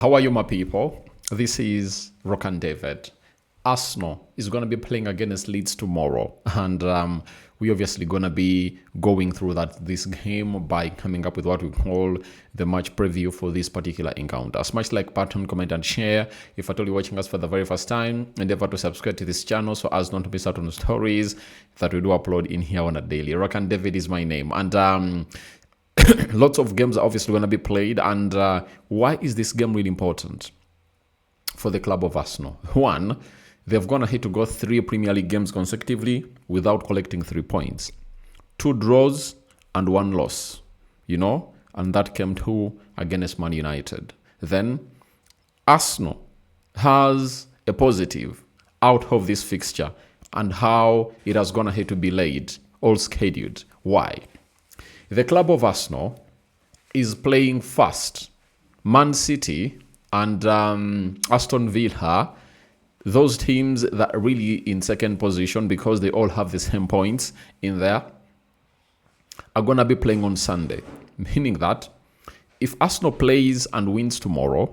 How are you, my people? This is Rokani David. Arsenal is going to be playing against Leeds tomorrow, and we're obviously going to be going through this game by coming up with what we call the match preview for this particular encounter. Smash like button, comment, and share. If at all you're watching us for the very first time, endeavor to subscribe to this channel so as not to miss out on the stories that we do upload in here on a daily. Rokani David is my name, and lots of games are obviously going to be played. And why is this game really important for the club of Arsenal? One, they've gone ahead to go 3 Premier League games consecutively without collecting 3 points. 2 draws and 1 loss, and that came to against Man United. Then Arsenal has a positive out of this fixture and how it has gone ahead to be laid, all scheduled. Why? The club of Arsenal is playing first. Man City and Aston Villa, those teams that are really in second position because they all have the same points in there, are going to be playing on Sunday. Meaning that if Arsenal plays and wins tomorrow,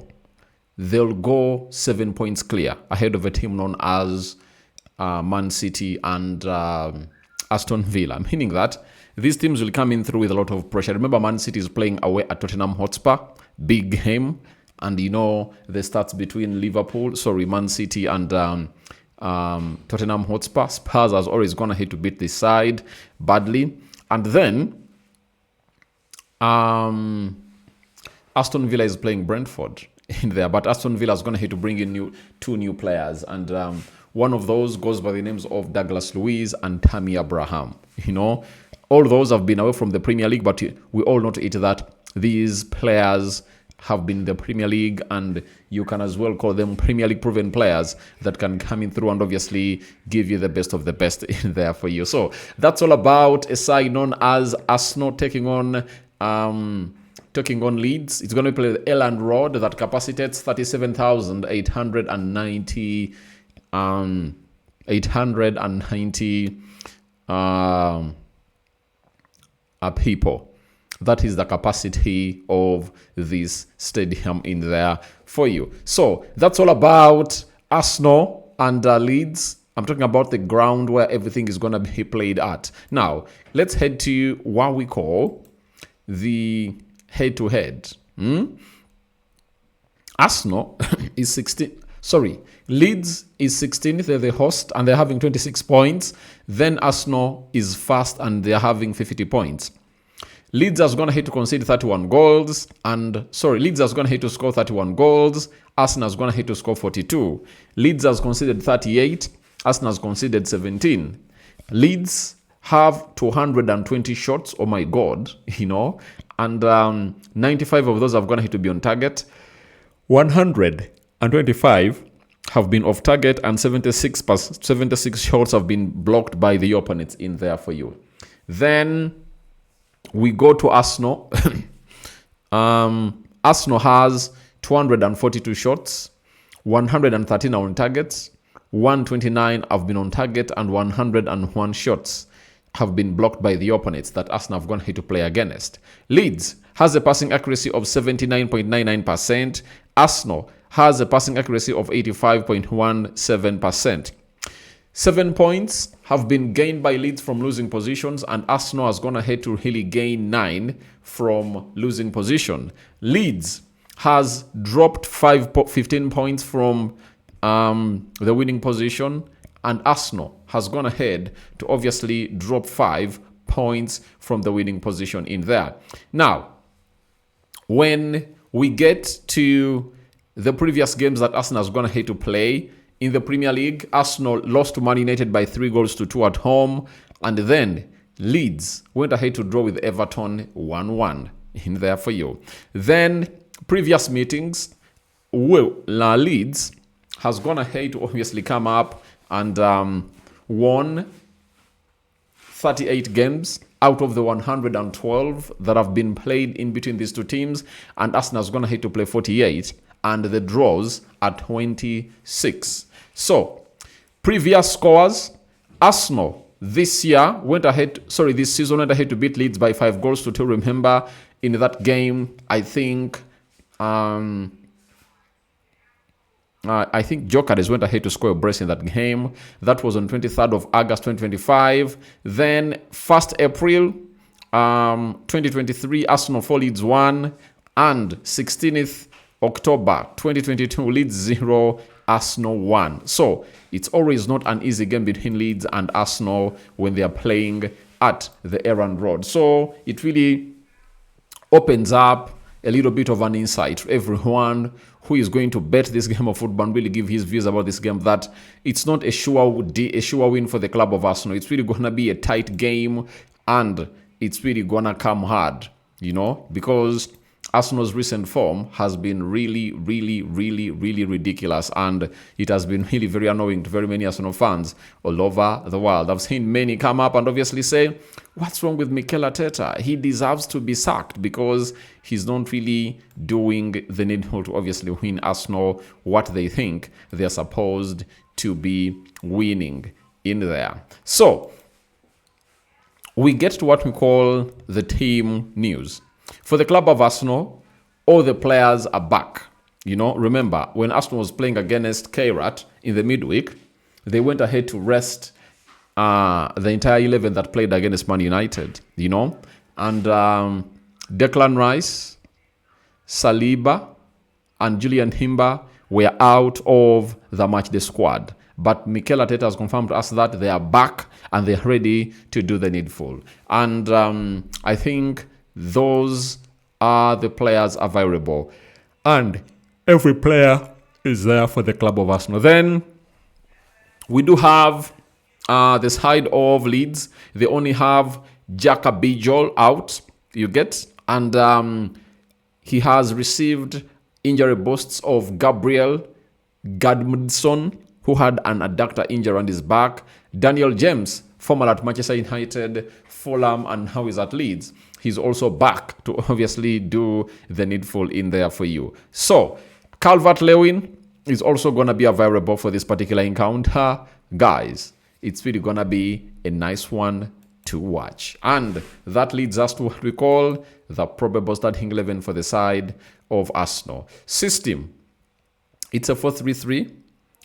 they'll go 7 points clear ahead of a team known as Man City and Aston Villa. Meaning that these teams will come in through with a lot of pressure. Remember, Man City is playing away at Tottenham Hotspur. Big game. And the stats between Man City and Tottenham Hotspur. Spurs has always gone ahead to beat this side badly. And then Aston Villa is playing Brentford in there. But Aston Villa is going ahead to bring in 2 new players. And one of those goes by the names of Douglas Luiz and Tammy Abraham. All those have been away from the Premier League, but we all know to it that these players have been in the Premier League, and you can as well call them Premier League proven players that can come in through and obviously give you the best of the best in there for you. So that's all about a side known as Arsenal taking on Leeds. It's going to be played at Elland Road that capacitates 37,890 people. That is the capacity of this stadium in there for you. So that's all about Arsenal and Leeds. I'm talking about the ground where everything is going to be played at. Now, let's head to what we call the head-to-head. Arsenal is 16. Leeds is 16th. They're the host and they're having 26 points. Then Arsenal is first and they're having 50 points. Leeds has gone ahead to concede 31 goals. Leeds has gone ahead to score 31 goals. Arsenal has gone ahead to score 42. Leeds has conceded 38. Arsenal has conceded 17. Leeds have 220 shots. Oh my God, and 95 of those have gone ahead to be on target. 125 have been off target, and 76 shots have been blocked by the opponents in there for you. Then we go to Arsenal. Arsenal has 242 shots, 113 are on targets, 129 have been on target, and 101 shots have been blocked by the opponents that Arsenal have gone here to play against. Leeds has a passing accuracy of 79.99%. Arsenal has a passing accuracy of 85.17%. 7 points have been gained by Leeds from losing positions, and Arsenal has gone ahead to really gain 9 from losing position. Leeds has dropped 15 points from the winning position, and Arsenal has gone ahead to obviously drop 5 points from the winning position in there. Now, when we get to the previous games that Arsenal has gone ahead to play, in the Premier League, Arsenal lost to Man United by 3-2 at home. And then Leeds went ahead to draw with Everton 1-1 in there for you. Then previous meetings, Leeds has gone ahead to obviously come up and won 38 games out of the 112 that have been played in between these two teams. And Arsenal has gone ahead to play 48. And the draws are 26. So, previous scores, Arsenal this season went ahead to beat Leeds by 5-2. Remember, in that game, I think I think Gyokeres went ahead to score a brace in that game. That was on 23rd of August 2025. Then 1st April 2023, Arsenal 4 Leeds 1. And 16th October 2022, Leeds 0, Arsenal 1. So it's always not an easy game between Leeds and Arsenal when they are playing at the Elland Road. So it really opens up a little bit of an insight to everyone who is going to bet this game of football and really give his views about this game, that it's not a sure win for the club of Arsenal. It's really going to be a tight game, and it's really going to come hard, because Arsenal's recent form has been really, really, really, really ridiculous, and it has been really very annoying to very many Arsenal fans all over the world. I've seen many come up and obviously say, what's wrong with Mikel Arteta? He deserves to be sacked because he's not really doing the needful to obviously win Arsenal what they think they're supposed to be winning in there. So we get to what we call the team news. For the club of Arsenal, all the players are back. Remember, when Arsenal was playing against Kairat in the midweek, they went ahead to rest the entire 11 that played against Man United, And Declan Rice, Saliba, and Julian Timber were out of the matchday squad. But Mikel Arteta has confirmed to us that they are back and they're ready to do the needful. And I think those are the players available. And every player is there for the club of Arsenal. Then we do have the side of Leeds. They only have Xhaka Bijol out, and he has received injury bursts of Gabriel Gadmundson, who had an adductor injury on his back. Daniel James, former at Manchester United, Fulham, and now he's at Leeds. He's also back to obviously do the needful in there for you. So Calvert-Lewin is also going to be available for this particular encounter. Guys, it's really going to be a nice one to watch. And that leads us to what we call the probable starting 11 for the side of Arsenal. System, it's a 4-3-3.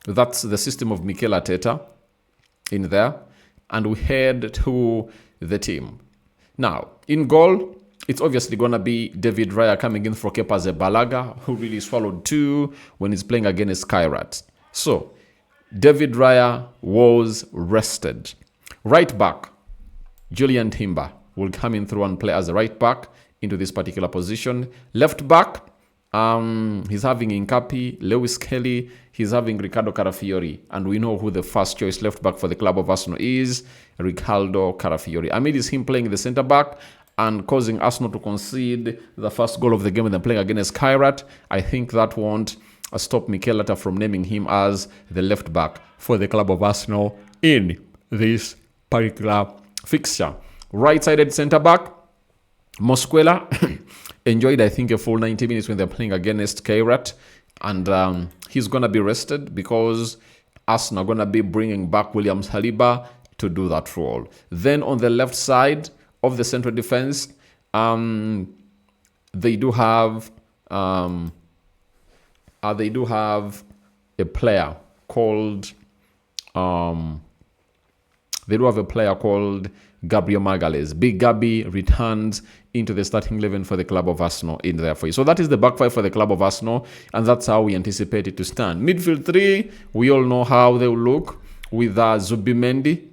That's the system of Mikel Arteta in there. And we head to the team. Now, in goal, it's obviously going to be David Raya coming in for Kepa Arrizabalaga, who really swallowed 2 when he's playing against Kairat. So, David Raya was rested. Right back, Julian Timber will come in through and play as a right back into this particular position. Left back, he's having Incapi, Lewis Kelly, he's having Ricardo Carafiori, and we know who the first choice left back for the club of Arsenal is, Ricardo Carafiori. Amid is him playing the centre back and causing Arsenal to concede the first goal of the game when they're playing against Kairat. I think that won't stop Mikel Arteta from naming him as the left back for the club of Arsenal in this particular fixture. Right-sided centre back, Mosquera enjoyed, I think, a full 90 minutes when they're playing against Kairat, and he's going to be rested because Arsenal are going to be bringing back William Saliba to do that role. Then on the left side of the central defense, they do have a player called Gabriel Magalhaes. Big Gabi returns into the starting 11 for the club of Arsenal in there for you. So that is the back five for the club of Arsenal, and that's how we anticipate it to stand. Midfield 3, we all know how they will look with Zubimendi,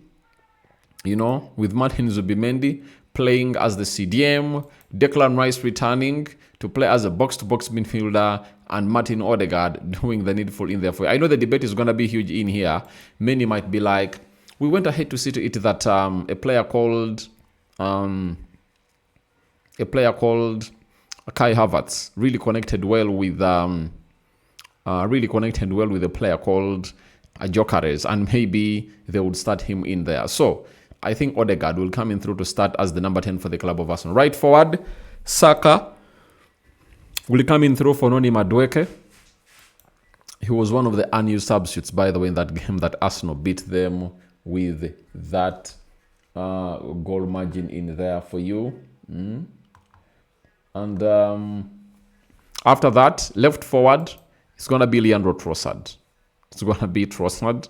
with Martin Zubimendi playing as the CDM, Declan Rice returning to play as a box-to-box midfielder, and Martin Odegaard doing the needful in there for you. I know the debate is going to be huge in here. Many might be like, we went ahead to see to it that a player called Kai Havertz really connected well with a player called Gyokeres, and maybe they would start him in there. So I think Odegaard will come in through to start as the number 10 for the club of Arsenal. Right forward, Saka will come in through for Noni Madueke. He was one of the unused substitutes, by the way, in that game that Arsenal beat them with that goal margin in there for you. And after that, left forward, it's going to be Leandro Trossard. It's going to be Trossard.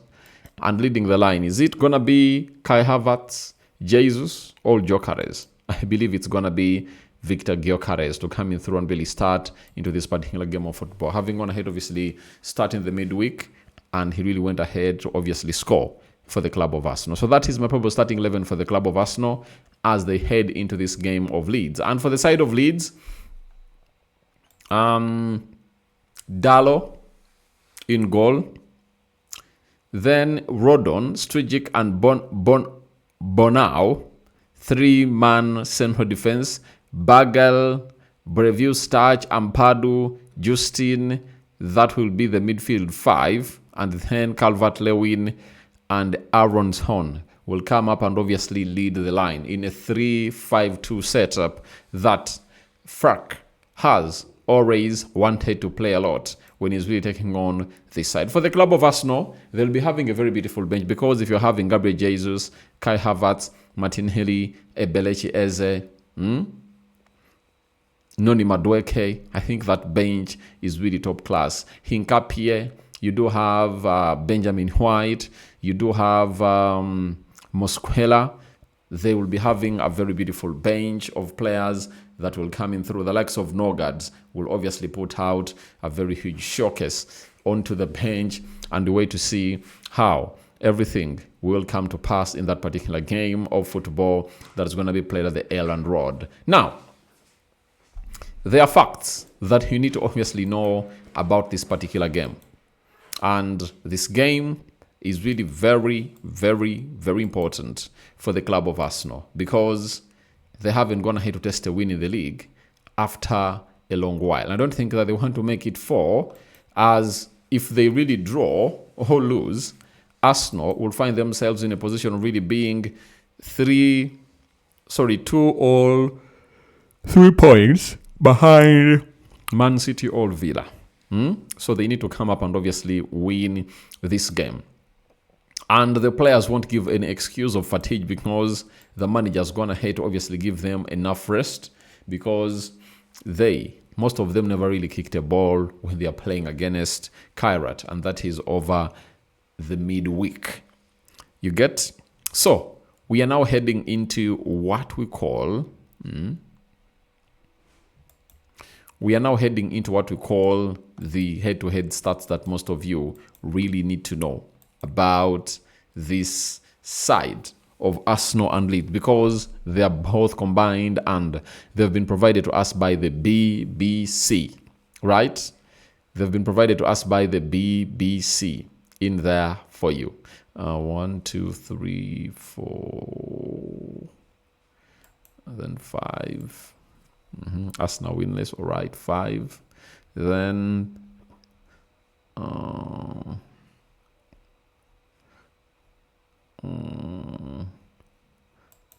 And leading the line, is it going to be Kai Havertz, Jesus, or Gyokeres? I believe it's going to be Victor Gyokeres to come in through and really start into this particular game of football. Having gone ahead, obviously, starting the midweek, and he really went ahead to obviously score for the club of Arsenal. So that is my probable starting 11 for the club of Arsenal as they head into this game of Leeds. And for the side of Leeds, Dallo in goal. Then Rodon, Strigic, and Bonau, three-man central defense. Bagel, Brevius, Starch, Ampadu, Justin. That will be the midfield five. And then Calvert-Lewin and Aronson will come up and obviously lead the line in a 3-5-2 setup that Frank has always wanted to play a lot when he's really taking on this side. For the club of Arsenal, they'll be having a very beautiful bench because if you're having Gabriel Jesus, Kai Havertz, Martinelli, Ebelechi Eze, Noni Madueke, I think that bench is really top class. Hinkapie, you do have Benjamin White, you do have Mosquera. They will be having a very beautiful bench of players that will come in through. The likes of Nogads will obviously put out a very huge showcase onto the bench and the way to see how everything will come to pass in that particular game of football that is going to be played at the Elland Road. Now, there are facts that you need to obviously know about this particular game. And this game is really very, very, very important for the club of Arsenal because they haven't gone ahead to test a win in the league after a long while. I don't think that they want to make it 4, as if they really draw or lose, Arsenal will find themselves in a position of really being 2 or 3 points behind Man City or Villa. So they need to come up and obviously win this game. And the players won't give any excuse of fatigue because the manager's gone ahead to obviously give them enough rest because most of them never really kicked a ball when they are playing against Kairat, and that is over the midweek. You get? So we are now heading into what we call the head-to-head stats that most of you really need to know about this side of Arsenal and Leeds because they are both combined and they've been provided to us by the BBC, right? They've been provided to us by the BBC in there for you. 1, 2, 3, 4, and then 5. Arsenal winless, all right, 5. Then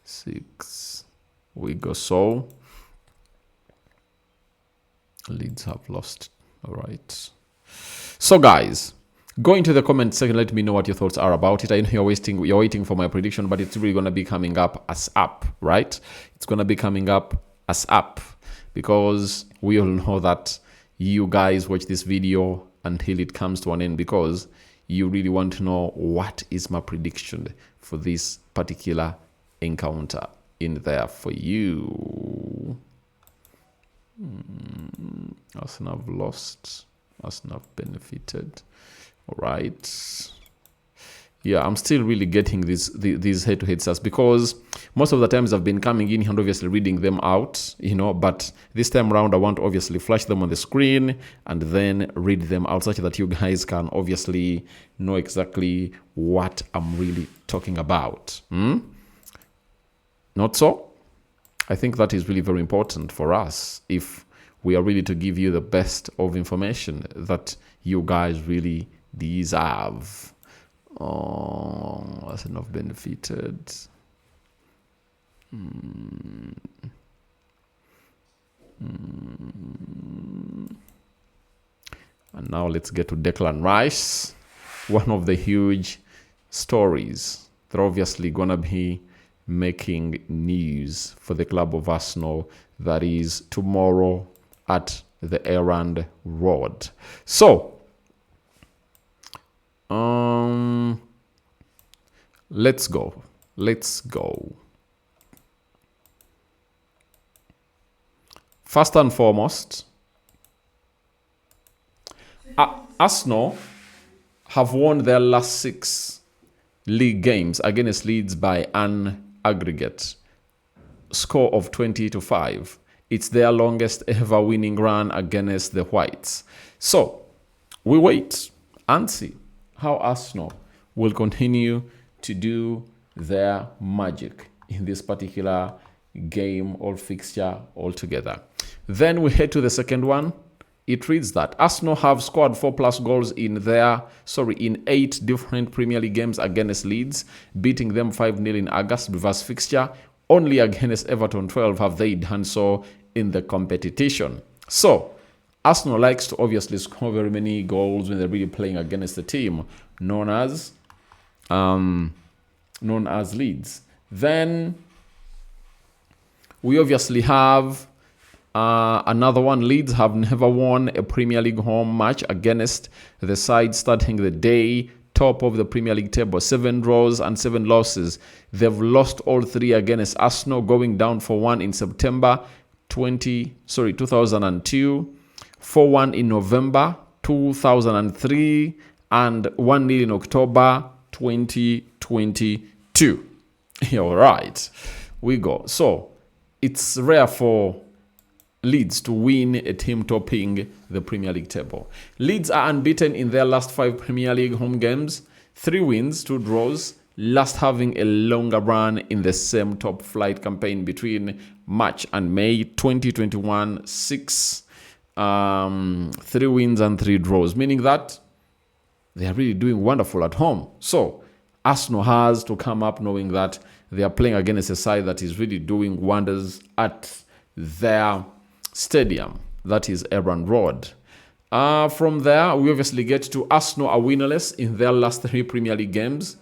6. We go so. Leeds have lost. All right. So guys, go into the comment section. Let me know what your thoughts are about it. I know you're waiting for my prediction, but it's really going to be coming up as up, right? It's going to be coming up as up because we all know that you guys watch this video until it comes to an end because you really want to know what is my prediction for this particular encounter in there for you. Arsenal have lost. Arsenal have benefited. All right. Yeah, I'm still really getting these head-to-head stats because most of the times I've been coming in and obviously reading them out, but this time around I want to obviously flash them on the screen and then read them out such that you guys can obviously know exactly what I'm really talking about. Not so? I think that is really very important for us if we are really to give you the best of information that you guys really deserve. Oh, that's enough benefited. And now let's get to Declan Rice. One of the huge stories. They're obviously going to be making news for the club of Arsenal. That is tomorrow at the Elland Road. So, Let's go. Let's go. First and foremost, Arsenal have won their last 6 league games against Leeds by an aggregate score of 20-5. It's their longest ever winning run against the Whites. So we wait and see how Arsenal will continue to do their magic in this particular game or fixture altogether. Then we head to the second one. It reads that Arsenal have scored 4+ goals in 8 different Premier League games against Leeds, beating them 5-0 in August reverse fixture. Only against Everton 12 have they done so in the competition. So Arsenal likes to obviously score very many goals when they're really playing against the team known as Leeds. Then we obviously have another one. Leeds have never won a Premier League home match against the side starting the day top of the Premier League table. 7 draws and 7 losses. They've lost all 3 against Arsenal, going down 4-1 in September 2002, 4-1 in November 2003, and 1-0 in October 2022. All right, we go. So it's rare for Leeds to win a team topping the Premier League table. Leeds are unbeaten in their last 5 Premier League home games, 3 wins, 2 draws, last having a longer run in the same top flight campaign between March and May 2021, 3 wins and 3 draws, meaning that they are really doing wonderful at home. So Arsenal has to come up knowing that they are playing against a side that is really doing wonders at their stadium, that is Elland Road. From there, we obviously get to Arsenal are winnerless in their last 3 Premier League games,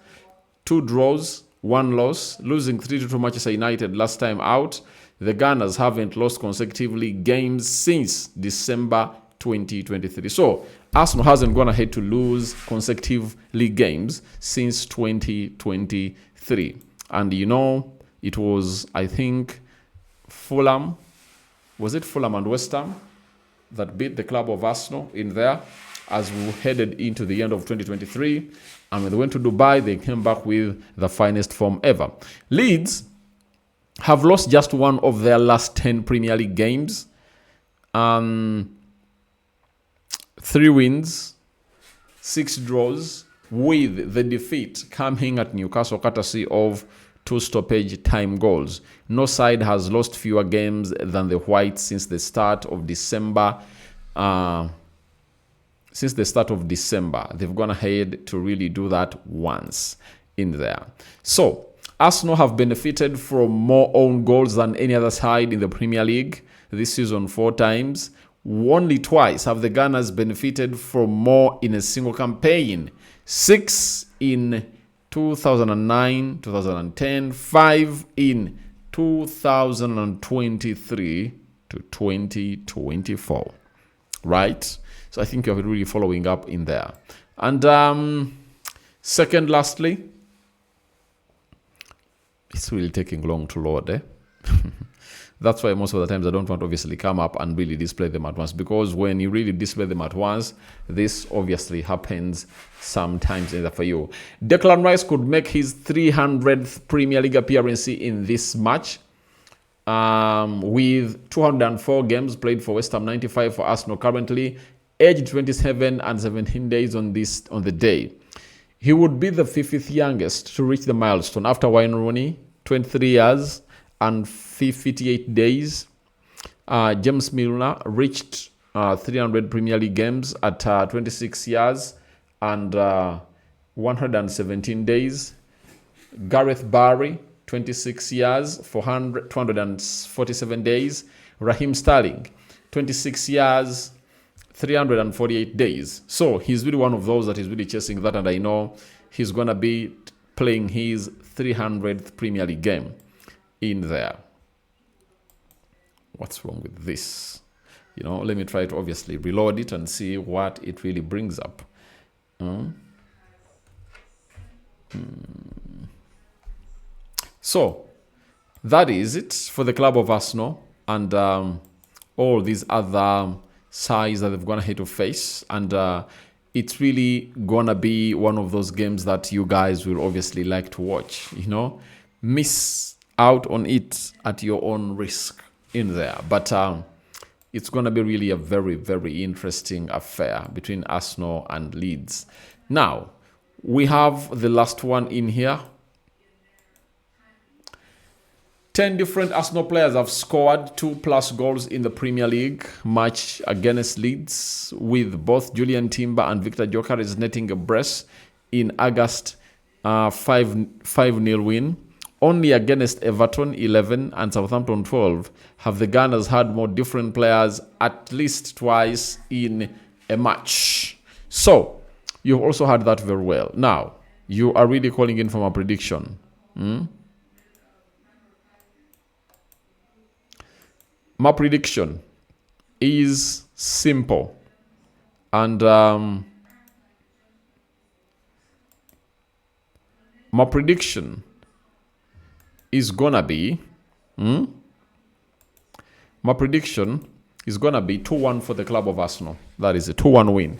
2 draws, 1 loss, losing 3-2 to Manchester United last time out. The Gunners haven't lost consecutively games since December 2023. So Arsenal hasn't gone ahead to lose consecutive league games since 2023. And it was, I think, Fulham. Was it Fulham and West Ham that beat the club of Arsenal in there as we headed into the end of 2023? And when they went to Dubai, they came back with the finest form ever. Leeds have lost just 1 of their last 10 Premier League games. 3 wins, 6 draws, with the defeat coming at Newcastle courtesy of 2 stoppage time goals. No side has lost fewer games than the Whites since the start of December. They've gone ahead to really do that once in there. So Arsenal have benefited from more own goals than any other side in the Premier League this season 4 times. Only twice have the Gunners benefited from more in a single campaign. 6 in 2009, 2010, 5 in 2023 to 2024. Right? So I think you're really following up in there. And second, lastly, it's really taking long to load, eh? That's why most of the times I don't want to obviously come up and really display them at once, because when you really display them at once, this obviously happens sometimes in the for you. Declan Rice could make his 300th Premier League appearance in this match, with 204 games played for West Ham, 95 for Arsenal currently, aged 27 and 17 days on the day. He would be the 50th youngest to reach the milestone after Wayne Rooney, 23 years and 58 days. James Milner reached 300 Premier League games at 26 years and 117 days. Gareth Barry, 26 years, 247 days. Raheem Sterling, 26 years, 348 days. So he's really one of those that is really chasing that, and I know he's going to be playing his 300th Premier League game in there. What's wrong with this? Let me try to obviously reload it and see what it really brings up. So that is it for the club of Arsenal and all these other sides that they've gone ahead to face. And it's really gonna be one of those games that you guys will obviously like to watch. Miss out on it at your own risk in there. But it's gonna be really a very, very interesting affair between Arsenal and Leeds. Now, we have the last one in here. 10 different Arsenal players have scored 2+ goals in the Premier League match against Leeds, with both Julian Timber and Victor Gyokeres netting a brace in August 5-0 win. Only against Everton 11 and Southampton 12 have the Gunners had more different players at least twice in a match. So, you've also had that very well. Now, you are really calling in for my prediction. My prediction is simple. And my prediction is gonna be my prediction is gonna be 2-1 for the club of Arsenal. That is a 2-1 win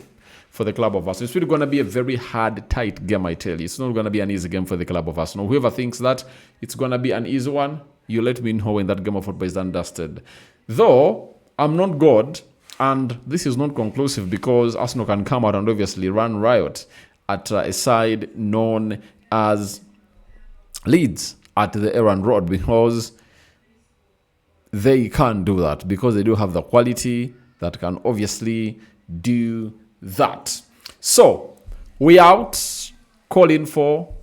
for the club of Arsenal. It's really gonna be a very hard, tight game, I tell you. It's not gonna be an easy game for the club of Arsenal. Whoever thinks that it's gonna be an easy one, you let me know when that game of football is done dusted. Though I'm not God, and this is not conclusive, because Arsenal can come out and obviously run riot at a side known as Leeds at the Aaron Road, because they can't do that, because they do have the quality that can obviously do that. So we out. Call in for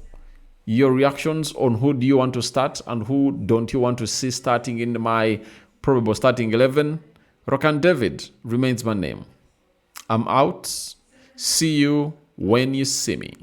your reactions on who do you want to start and who don't you want to see starting in my probable starting 11. Rokani David remains my name. I'm out. See you when you see me.